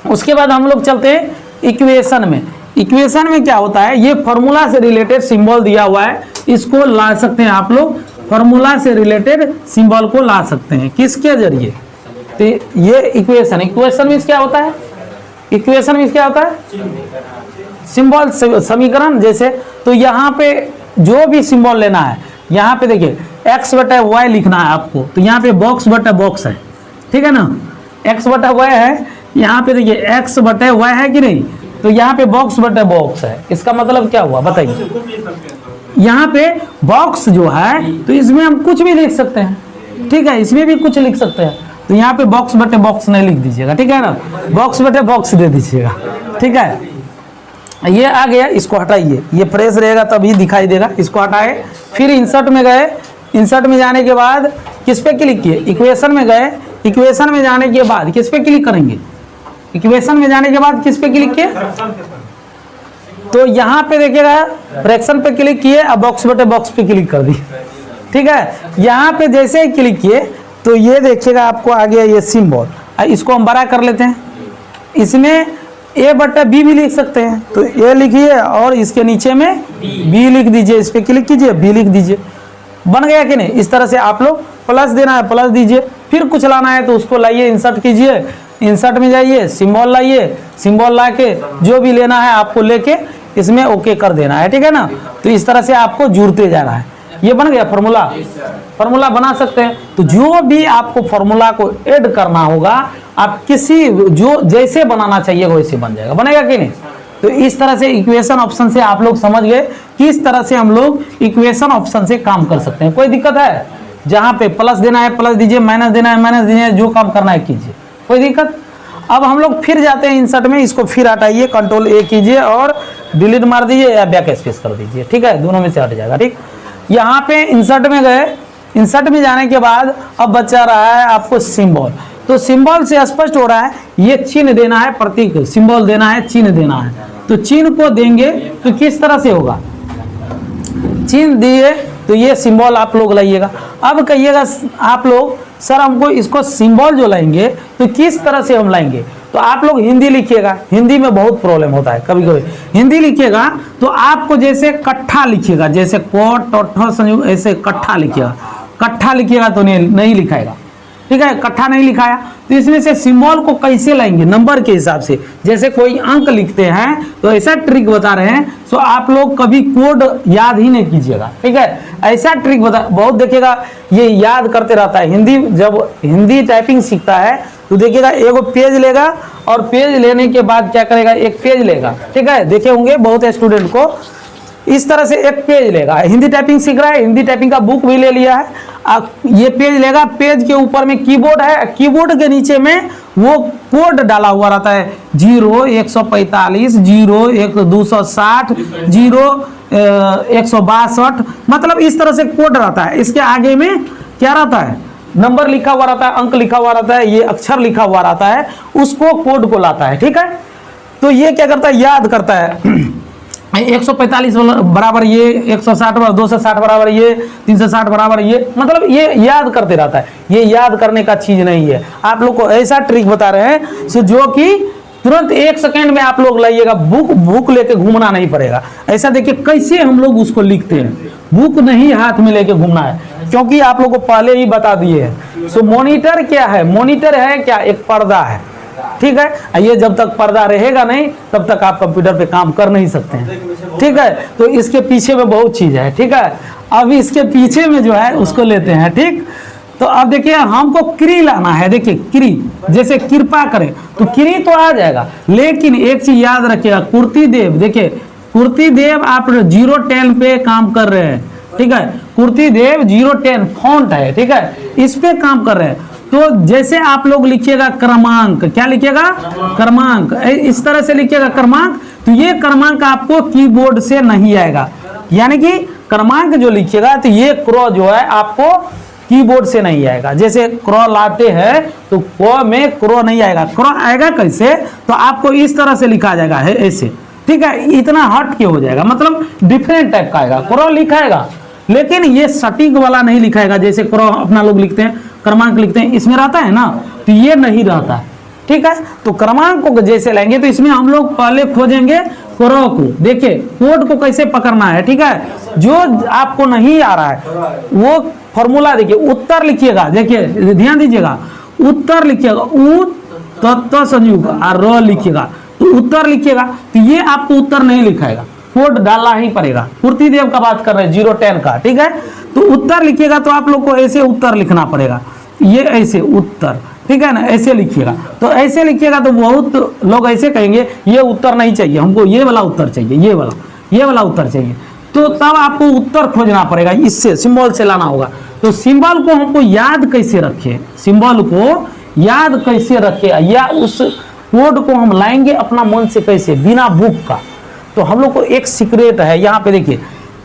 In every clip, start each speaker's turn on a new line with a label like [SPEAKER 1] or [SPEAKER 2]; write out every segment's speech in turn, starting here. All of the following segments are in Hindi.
[SPEAKER 1] उसके बाद हम लोग चलते हैं इक्वेशन में। इक्वेशन में क्या होता है, ये फॉर्मूला से रिलेटेड सिंबल दिया हुआ है, इसको ला सकते हैं आप लोग, फॉर्मूला से रिलेटेड सिंबल को ला सकते हैं किसके जरिए, तो ये इक्वेशन। इक्वेशन में क्या होता है, इक्वेशन में क्या होता है, सिंबल समीकरण जैसे। तो यहाँ पे जो भी सिंबल लेना है, यहाँ पे देखिए x बटा y लिखना है आपको, तो यहाँ पे बॉक्स बटा बॉक्स है, ठीक है ना, x बटा y है, यहाँ पे देखिए x बटा y है कि नहीं, तो यहाँ पे बॉक्स बटा बॉक्स है। इसका मतलब क्या हुआ बताइए, यहाँ पे बॉक्स जो है तो इसमें हम कुछ भी लिख सकते हैं, ठीक है, इसमें भी कुछ लिख सकते हैं, तो यहाँ पे बॉक्स बटे बॉक्स नहीं लिख दीजिएगा, ठीक है ना, बॉक्स बटे बॉक्स दे दीजिएगा, ठीक है। ये आ गया, इसको हटाइए, ये प्रेस रहेगा तभी दिखाई देगा, इसको हटाए। फिर इंसर्ट में गए, इंसर्ट में जाने के बाद किस पे क्लिक किए, इक्वेशन में गए, इक्वेशन में जाने के बाद किस पे क्लिक करेंगे, इक्वेशन में जाने के बाद किस पे क्लिक किए, तो यहाँ पे देखिएगा फ्रैक्शन पे क्लिक किए, अब बॉक्स बटे बॉक्स पे क्लिक कर दिए, ठीक है। यहाँ पे जैसे ही क्लिक किए तो ये देखिएगा आपको आ गया ये सिंबल, इसको हम बड़ा कर लेते हैं, इसमें ए बटा बी भी लिख सकते हैं, तो ए लिखिए और इसके नीचे में बी लिख दीजिए, इस पे क्लिक कीजिए, बी लिख दीजिए, बन गया कि नहीं। इस तरह से आप लोग प्लस देना है प्लस दीजिए, फिर कुछ लाना है तो उसको लाइए, इंसर्ट कीजिए, इंसर्ट में जाइए, सिंबल लाइए, सिंबल ला के जो भी लेना है आपको लेके इसमें ओके कर देना है, ठीक है ना। तो इस तरह से आपको जुड़ते जाना है। ये बन गया फॉर्मूला, फॉर्मूला बना सकते हैं। तो जो भी आपको फॉर्मूला को ऐड करना होगा, आप किसी जो जैसे बनाना चाहिए वैसे बन जाएगा, बनेगा कि नहीं। तो इस तरह से इक्वेशन ऑप्शन से आप लोग समझ गए किस तरह से हम लोग इक्वेशन ऑप्शन से काम कर सकते हैं। कोई दिक्कत है, जहां पे प्लस देना है प्लस दीजिए, माइनस देना है माइनस दीजिए, जो काम करना है कीजिए, कोई दिक्कत। अब हम लोग फिर जाते हैं इंसर्ट में, इसको फिर हटाइए, कंट्रोल ए कीजिए और डिलीट मार दीजिए या बैक स्पेस कर दीजिए, ठीक है, दोनों में से हट जाएगा, ठीक। यहाँ पे इंसर्ट में गए, इंसर्ट में जाने के बाद अब बचा रहा है आपको सिंबल। तो सिंबल से स्पष्ट हो रहा है ये चिन्ह देना है, प्रतीक सिंबल देना है, चिन्ह देना है। तो चिन्ह को देंगे तो किस तरह से होगा, चिन्ह दिए तो ये सिंबल आप लोग लाइएगा। अब कहिएगा आप लोग सर हमको इसको सिंबल जो लाएंगे तो किस तरह से हम लाएंगे, तो आप लोग हिंदी लिखिएगा, हिंदी में बहुत प्रॉब्लम होता है कभी कभी। हिंदी लिखिएगा तो आपको जैसे कट्ठा लिखिएगा, जैसे कोट टोठा संयुक्त ऐसे कट्ठा लिखिएगा, कट्ठा लिखिएगा तो नहीं लिखाएगा, ठीक है, कट्ठा नहीं लिखाया। तो इसमें से सिंबल को कैसे लाएंगे, नंबर के हिसाब से, जैसे कोई अंक लिखते हैं तो ऐसा ट्रिक बता रहे हैं। सो आप लोग कभी कोड याद ही नहीं कीजिएगा, ठीक है, ऐसा ट्रिक बता, बहुत देखिएगा ये याद करते रहता है। हिंदी जब हिंदी टाइपिंग सीखता है तो देखिएगा एगो पेज लेगा और पेज लेने के बाद क्या करेगा, एक पेज लेगा, ठीक है, देखे होंगे बहुत स्टूडेंट को, इस तरह से एक पेज लेगा, हिंदी टाइपिंग सीख रहा है, हिंदी टाइपिंग का बुक भी ले लिया है, ये पेज लेगा, पेज के ऊपर में कीबोर्ड है, कीबोर्ड के नीचे में वो कोड डाला हुआ रहता है 0 145 0 1 260 0 162, मतलब इस तरह से कोड रहता है। इसके आगे में क्या रहता है, नंबर लिखा हुआ रहता है, अंक लिखा हुआ रहता है, ये अक्षर लिखा हुआ रहता है, उसको कोड को लाता है, ठीक है। तो ये क्या करता है, याद करता है 145 बराबर ये, 160 बराबर 260 बराबर ये, 360 बराबर ये, मतलब ये याद करते रहता है। ये याद करने का चीज नहीं है, आप लोग को ऐसा ट्रिक बता रहे हैं सो जो कि तुरंत 1 सेकेंड में आप लोग लाइएगा, बुक लेके घूमना नहीं पड़ेगा। ऐसा देखिए कैसे हम लोग उसको लिखते हैं, बुक नहीं हाथ में लेके घूमना है, क्योंकि आप लोग को पहले ही बता दिए हैं। सो मॉनिटर क्या है, मॉनिटर है क्या, एक पर्दा है, ठीक है। ये जब तक पर्दा रहेगा नहीं तब तक आप कंप्यूटर पे काम कर नहीं सकते हैं, ठीक है। तो इसके पीछे में बहुत चीज है, ठीक है। अब इसके पीछे में जो है उसको लेते हैं, ठीक। तो अब देखिए हमको क्री लाना है, देखिए क्री, जैसे कृपा करें तो क्री तो आ जाएगा, लेकिन एक चीज याद रखिएगा, कुर्ती देव, देखिए कुर्ती देव आप 010 पे काम कर रहे हैं, ठीक है, कुर्ती देव 010 फॉन्ट है, ठीक है, इस पे काम कर रहे हैं। तो जैसे आप लोग लिखिएगा क्रमांक, क्या लिखिएगा, क्रमांक, इस तरह से लिखिएगा क्रमांक, तो ये क्रमांक आपको कीबोर्ड से नहीं आएगा, यानी कि क्रमांक जो लिखिएगा तो ये क्रॉ जो है आपको कीबोर्ड से नहीं आएगा। जैसे क्रॉ लाते हैं तो क में क्रॉ नहीं आएगा, क्रॉ आएगा कैसे, तो आपको इस तरह से लिखा जाएगा है ऐसे, ठीक है, इतना हट के हो जाएगा, मतलब डिफरेंट टाइप का आएगा, क्रॉ लिखाएगा, लेकिन ये सटीक वाला नहीं लिखाएगा। जैसे क्रॉ अपना लोग लिखते हैं, क्रमांक लिखते हैं, इसमें रहता है ना, तो ये नहीं रहता है, ठीक है। तो क्रमांक को जैसे लेंगे तो इसमें हम लोग पहले खोजेंगे क्रॉ को। देखिए कोड को कैसे पकड़ना है, ठीक है। जो आपको नहीं आ रहा है वो फॉर्मूला देखिए, उत्तर लिखिएगा, देखिए ध्यान दीजिएगा, उत्तर लिखिएगा, उ तत्व संयुग और र लिखिएगा, तो उत्तर लिखिएगा। तो ये आपको उत्तर नहीं लिखाएगा, कोड डालना ही पड़ेगा। पूर्ति देव का बात कर रहे हैं 010 का, ठीक है। तो उत्तर लिखिएगा तो आप लोग को ऐसे उत्तर लिखना पड़ेगा, ये ऐसे उत्तर, ठीक है ना, ऐसे लिखिएगा। तो ऐसे लिखिएगा तो बहुत लोग ऐसे कहेंगे ये उत्तर नहीं चाहिए हमको, ये वाला उत्तर चाहिए, ये वाला उत्तर चाहिए। तो तब आपको उत्तर खोजना पड़ेगा, इससे सिंबल से लाना होगा। तो सिंबल को हमको याद कैसे रखें, सिंबल को याद कैसे रखें, या उस कोड को हम लाएंगे अपना मन से कैसे, बिना बुक का। तो हम लोग को एक सीक्रेट है, यहाँ पे देखिए,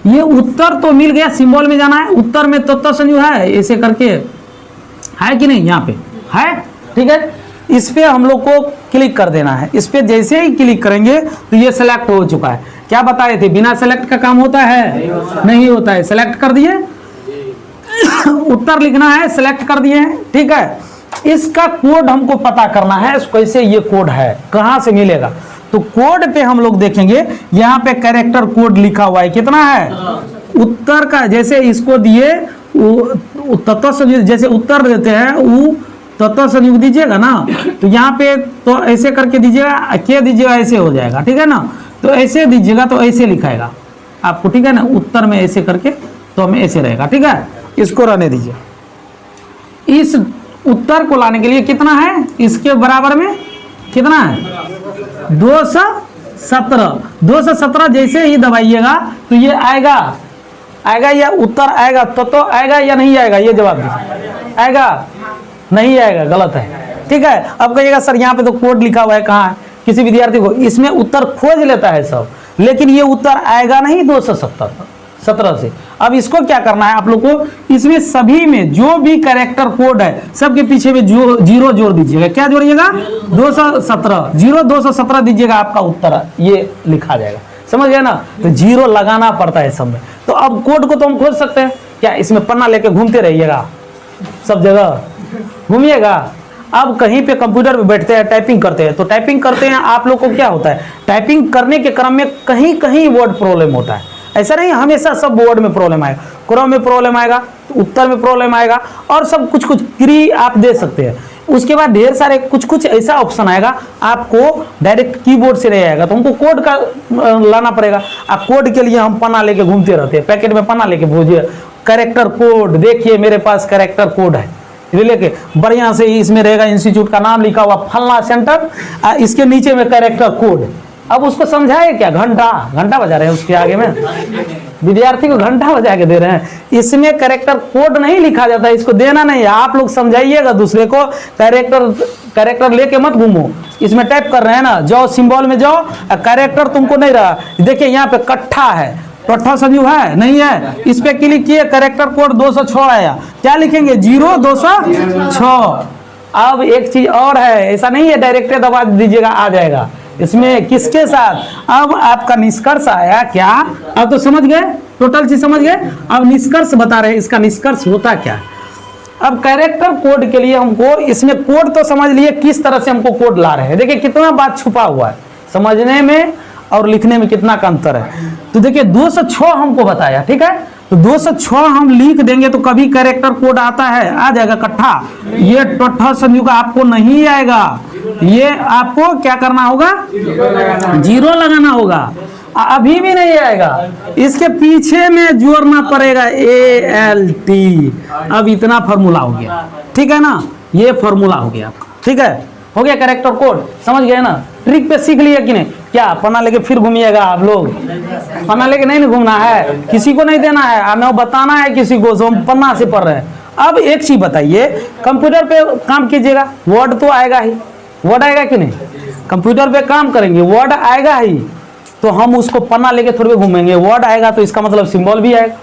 [SPEAKER 1] ये उत्तर तो मिल गया, सिंबल में जाना है, उत्तर में तत्व संयुग है, ऐसे करके है कि नहीं, यहाँ पे है, ठीक है। इस पे हम लोग को क्लिक कर देना है। इस पे जैसे ही क्लिक करेंगे तो ये सेलेक्ट हो चुका है। क्या बताए थे, बिना सेलेक्ट का काम होता है, नहीं होता है। सेलेक्ट कर दिए, उत्तर लिखना है, सेलेक्ट कर दिए हैं, ठीक है। इसका कोड हमको पता करना है, कैसे ये कोड है, कहाँ से मिलेगा। तो कोड पे हम लोग देखेंगे, यहाँ पे कैरेक्टर कोड लिखा हुआ है, कितना है, उत्तर का। जैसे इसको दिए तत्व संयुग, जैसे उत्तर देते हैं वो तत्व संयुग दीजिएगा ना, तो यहाँ पे तो ऐसे करके दीजिएगा, के दीजिएगा, ऐसे हो जाएगा, ठीक है ना। तो ऐसे दीजिएगा तो ऐसे लिखाएगा आपको, ठीक है ना, उत्तर में ऐसे करके तो हमें ऐसे रहेगा, ठीक है। इसको रहने दीजिए। इस उत्तर को लाने के लिए कितना है, इसके बराबर में कितना है, 217 जैसे ही दबाइएगा तो ये आएगा या उत्तर आएगा, तो आएगा या नहीं आएगा, ये जवाब दीजिए। आएगा, नहीं आएगा, गलत है, ठीक है। अब कहिएगा सर यहाँ पे तो कोड लिखा हुआ है, कहाँ है, किसी विद्यार्थी को इसमें उत्तर खोज लेता है सब, लेकिन ये उत्तर आएगा नहीं 217 से। अब इसको क्या करना है आप लोग को, इसमें सभी में जो भी कैरेक्टर कोड है सबके पीछे में जो 0 जोड़ दीजिएगा। क्या जोड़िएगा, 217 दीजिएगा, आपका उत्तर ये लिखा जाएगा, समझ गए ना। तो 0 लगाना पड़ता है सब में। तो अब कोड को तो हम खोज सकते हैं, क्या इसमें पन्ना लेके घूमते रहिएगा, सब जगह घूमिएगा। अब कहीं पे कंप्यूटर पे बैठते हैं, टाइपिंग करते हैं, तो टाइपिंग करते हैं आप लोग को क्या होता है, टाइपिंग करने के क्रम में कहीं कहीं वर्ड प्रॉब्लम होता है। ऐसा नहीं हमेशा सब वर्ड में प्रॉब्लम आएगा, क्रम में प्रॉब्लम आएगा, उत्तर में प्रॉब्लम आएगा, और सब कुछ क्री आप दे सकते हैं। उसके बाद ढेर सारे कुछ ऐसा ऑप्शन आएगा, आपको डायरेक्ट कीबोर्ड से नहीं आएगा, तो हमको कोड का लाना पड़ेगा। आप कोड के लिए हम पन्ना लेके घूमते रहते हैं, पैकेट में पन्ना लेके भेजिए, कैरेक्टर कोड, देखिए मेरे पास कैरेक्टर कोड है, लेके बढ़िया से इसमें रहेगा, इंस्टीट्यूट का नाम लिखा हुआ फलना सेंटर, इसके नीचे में कैरेक्टर कोड। अब उसको समझाए क्या, घंटा बजा रहे हैं उसके आगे में, विद्यार्थी को घंटा बजा के दे रहे हैं। इसमें कैरेक्टर कोड नहीं लिखा जाता है, इसको देना नहीं है, आप लोग समझाइएगा दूसरे को। कैरेक्टर लेके मत घूमो, इसमें टाइप कर रहे हैं ना, जाओ सिंबल में जाओ, कैरेक्टर तुमको नहीं रहा। देखिए यहाँ पे कट्ठा है, तत्व संयुग है, नहीं है, इस पे क्लिक किए, कैरेक्टर कोड 206 आया, क्या लिखेंगे, 0206। अब एक चीज और है, ऐसा नहीं है डायरेक्ट दबा दीजिएगा आ जाएगा, इसमें किसके साथ, अब आपका निष्कर्ष आया क्या, अब तो समझ गए, टोटल चीज समझ गए। अब निष्कर्ष बता रहे हैं, इसका निष्कर्ष होता क्या है। अब कैरेक्टर कोड के लिए हमको, इसमें कोड तो समझ लिए किस तरह से हमको कोड ला रहे हैं, देखिए कितना बात छुपा हुआ है, समझने में और लिखने में कितना का अंतर है। तो देखिए 206 हमको बताया, ठीक है, तो 206 हम लिख देंगे तो कभी कैरेक्टर कोड आता है, आ जाएगा कट्ठा, ये तत्व संयुग आपको नहीं आएगा, ये आपको क्या करना होगा, 0 लगाना होगा, अभी भी नहीं आएगा, इसके पीछे में जोड़ना पड़ेगा ALT। अब इतना फॉर्मूला हो गया, ठीक है ना, ये फॉर्मूला हो गया आपका, ठीक है, हो गया कैरेक्टर कोड, समझ गए ना। ट्रिक पे सीख लिया कि नहीं, क्या पन्ना लेके फिर घूमिएगा आप लोग, पन्ना लेके नहीं घूमना है, किसी को नहीं देना है, न बताना है किसी को, जो हम पन्ना से पढ़ रहे हैं। अब एक चीज बताइए, कंप्यूटर पे काम कीजिएगा, वर्ड तो आएगा ही, वर्ड आएगा कि नहीं, कंप्यूटर पे काम करेंगे वर्ड आएगा ही, तो हम उसको पन्ना लेके थोड़ी घूमेंगे, वर्ड आएगा तो इसका मतलब सिंबल भी आएगा,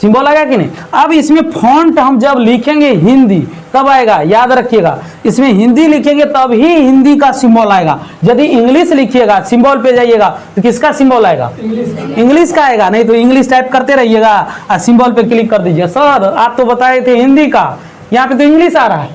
[SPEAKER 1] सिंबल आएगा कि नहीं। अब इसमें फॉन्ट हम जब लिखेंगे हिंदी तब आएगा, याद रखिएगा, इसमें हिंदी लिखेंगे तब ही हिंदी का सिंबल आएगा। यदि इंग्लिश लिखिएगा, सिंबल पे जाइएगा तो किसका सिंबल आएगा, इंग्लिश का आएगा, नहीं तो इंग्लिश टाइप करते रहिएगा और सिंबल पे क्लिक कर दीजिए। सर आप तो बताए थे हिंदी का, यहाँ पे तो इंग्लिश आ रहा है,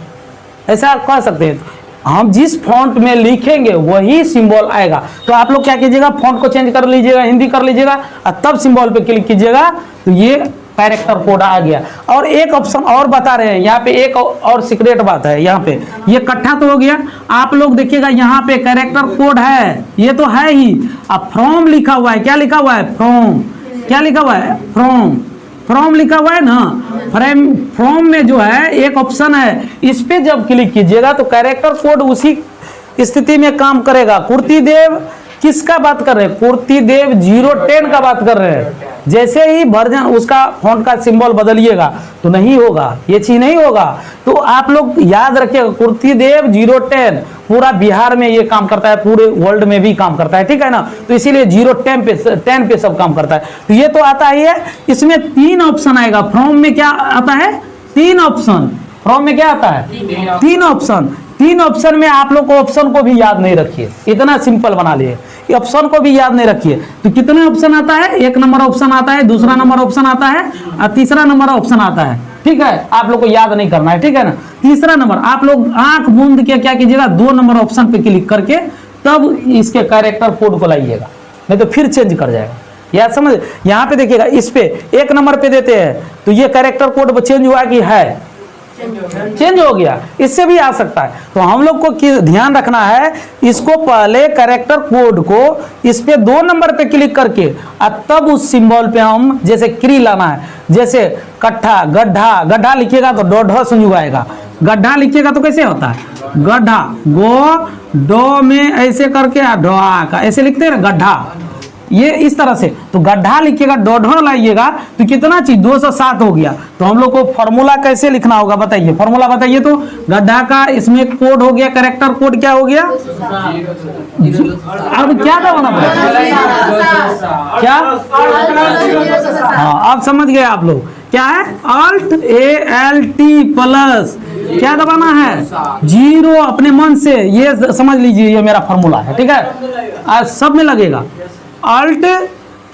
[SPEAKER 1] ऐसा आप कह सकते हैं। हम जिस फॉन्ट में लिखेंगे वही सिंबल आएगा। तो आप लोग क्या कीजिएगा, फॉन्ट को चेंज कर लीजिएगा, हिंदी कर लीजिएगा और तब सिंबल पे क्लिक कीजिएगा तो ये कैरेक्टर कोड आ गया। और एक ऑप्शन और बता रहे हैं यहाँ पे, एक और सीक्रेट बात है यहाँ पे, ये इकट्ठा तो हो गया, आप लोग देखिएगा यहाँ पे कैरेक्टर कोड है, ये तो है ही। अब फ्रॉम लिखा हुआ है, क्या लिखा हुआ है, फ्रॉम, क्या लिखा हुआ है, फ्रॉम, फ्रॉम लिखा हुआ है ना। फ्रॉम में जो है एक ऑप्शन है, इस पे जब क्लिक कीजिएगा तो कैरेक्टर कोड उसी स्थिति में काम करेगा। कुर्तीदेव किसका बात कर रहे हैं, कुर्तीदेव 010 का बात कर रहे हैं। जैसे ही वर्जन उसका फॉन्ट का सिंबल बदलिएगा तो नहीं होगा, ये चीज नहीं होगा। तो आप लोग याद रखिएगा, कुर्तीदेव 010 पूरा बिहार में ये काम करता है, पूरे वर्ल्ड में भी काम करता है, ठीक है ना। तो इसीलिए 10 पे सब काम करता है। तो ये तो आता ही है। इसमें 3 ऑप्शन आएगा। फ्रॉम में क्या आता है, 3 ऑप्शन। फ्रॉम में क्या आता है, 3 ऑप्शन। 3 ऑप्शन में आप लोग को ऑप्शन को भी याद नहीं रखिए, इतना सिंपल बना लिए, ऑप्शन को भी याद नहीं रखिए। तो कितने ऑप्शन आता है, 1 नंबर ऑप्शन आता है, दूसरा नंबर ऑप्शन आता है और तीसरा नंबर ऑप्शन आता है, ठीक है। आप लोग को याद नहीं करना है, ठीक है ना। तीसरा नंबर आप लोग आंख मूंद के क्या कीजिएगा, 2 नंबर ऑप्शन पे क्लिक करके तब इसके कैरेक्टर कोड को लाइएगा, नहीं तो फिर चेंज कर जाएगा। याद समझ, यहाँ पे देखिएगा, इस पे 1 नंबर पे देते हैं तो ये कैरेक्टर कोड चेंज हुआ कि है, चेंज हो गया, इससे भी आ सकता है। तो हम लोग को ध्यान रखना है, इसको पहले कैरेक्टर कोड को इस पे 2 नंबर पे क्लिक करके और तब उस सिंबल पे हम जैसे क्री लाना है, जैसे कट्ठा, गड्ढा, गड्ढा लिखिएगा तो डोढ संयुग आएगा, गड्ढा लिखिएगा तो कैसे होता है, गड्ढा, गो डो में ऐसे करके ढोआ का ऐसे लिखते हैं ना, गड्ढा, ये इस तरह से। तो गड्ढा लिखिएगा, डोढो लाइएगा तो कितना चीज 207 हो गया। तो हम लोग को फॉर्मूला कैसे लिखना होगा बताइए, फॉर्मूला बताइए। तो गड्ढा का इसमें कोड हो गया, कैरेक्टर कोड क्या हो गया, अब क्या दबाना पड़ेगा, क्या, हाँ अब समझ गए आप लोग, क्या है, Alt ALT प्लस क्या दबाना है, 0 अपने मन से, ये समझ लीजिए ये मेरा फॉर्मूला है, ठीक है। आज सब में लगेगा, अल्ट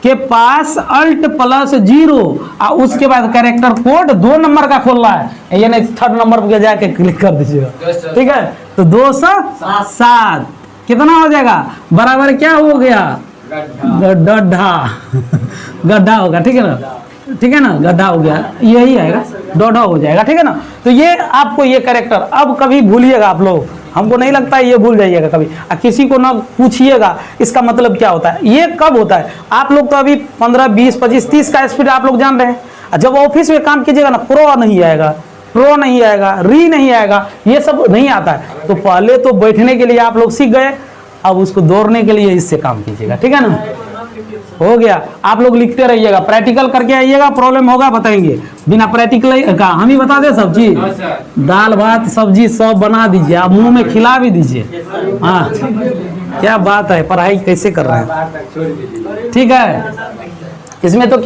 [SPEAKER 1] के पास अल्ट प्लस 0 और उसके बाद कैरेक्टर कोड 2 नंबर का खोलना है, ये नहीं 3rd नंबर पे जाके क्लिक कर दीजिएगा, ठीक है। तो 207 कितना हो जाएगा, बराबर क्या हो गया, गड्ढा, गड्ढा होगा, ठीक है ना, ठीक है ना, गड्ढा हो गया, यही आएगा, डोढा हो जाएगा, ठीक है ना। तो ये आपको ये कैरेक्टर अब कभी भूलिएगा आप लोग, हमको नहीं लगता है ये भूल जाइएगा कभी, किसी को ना पूछिएगा इसका मतलब क्या होता है, ये कब होता है। आप लोग तो अभी 15, 20, 25, 30 का स्पीड आप लोग जान रहे हैं, जब ऑफिस में काम कीजिएगा ना, प्रो नहीं आएगा, प्रो नहीं आएगा, री नहीं आएगा, ये सब नहीं आता है। तो पहले तो बैठने के लिए आप लोग सीख गए, अब उसको दौड़ने के लिए इससे काम कीजिएगा, ठीक है ना। हो गया, आप लोग लिखते रहिएगा, प्रैक्टिकल करके आइएगा, प्रॉब्लम होगा बताएंगे, बिना प्रैक्टिकल का हम ही बता दे सब चीज, दाल भात सब्जी सब बना दीजिए, आप मुंह में खिला भी दीजिए। हाँ क्या बात है, पढ़ाई कैसे कर रहे हैं, ठीक है। इसमें तो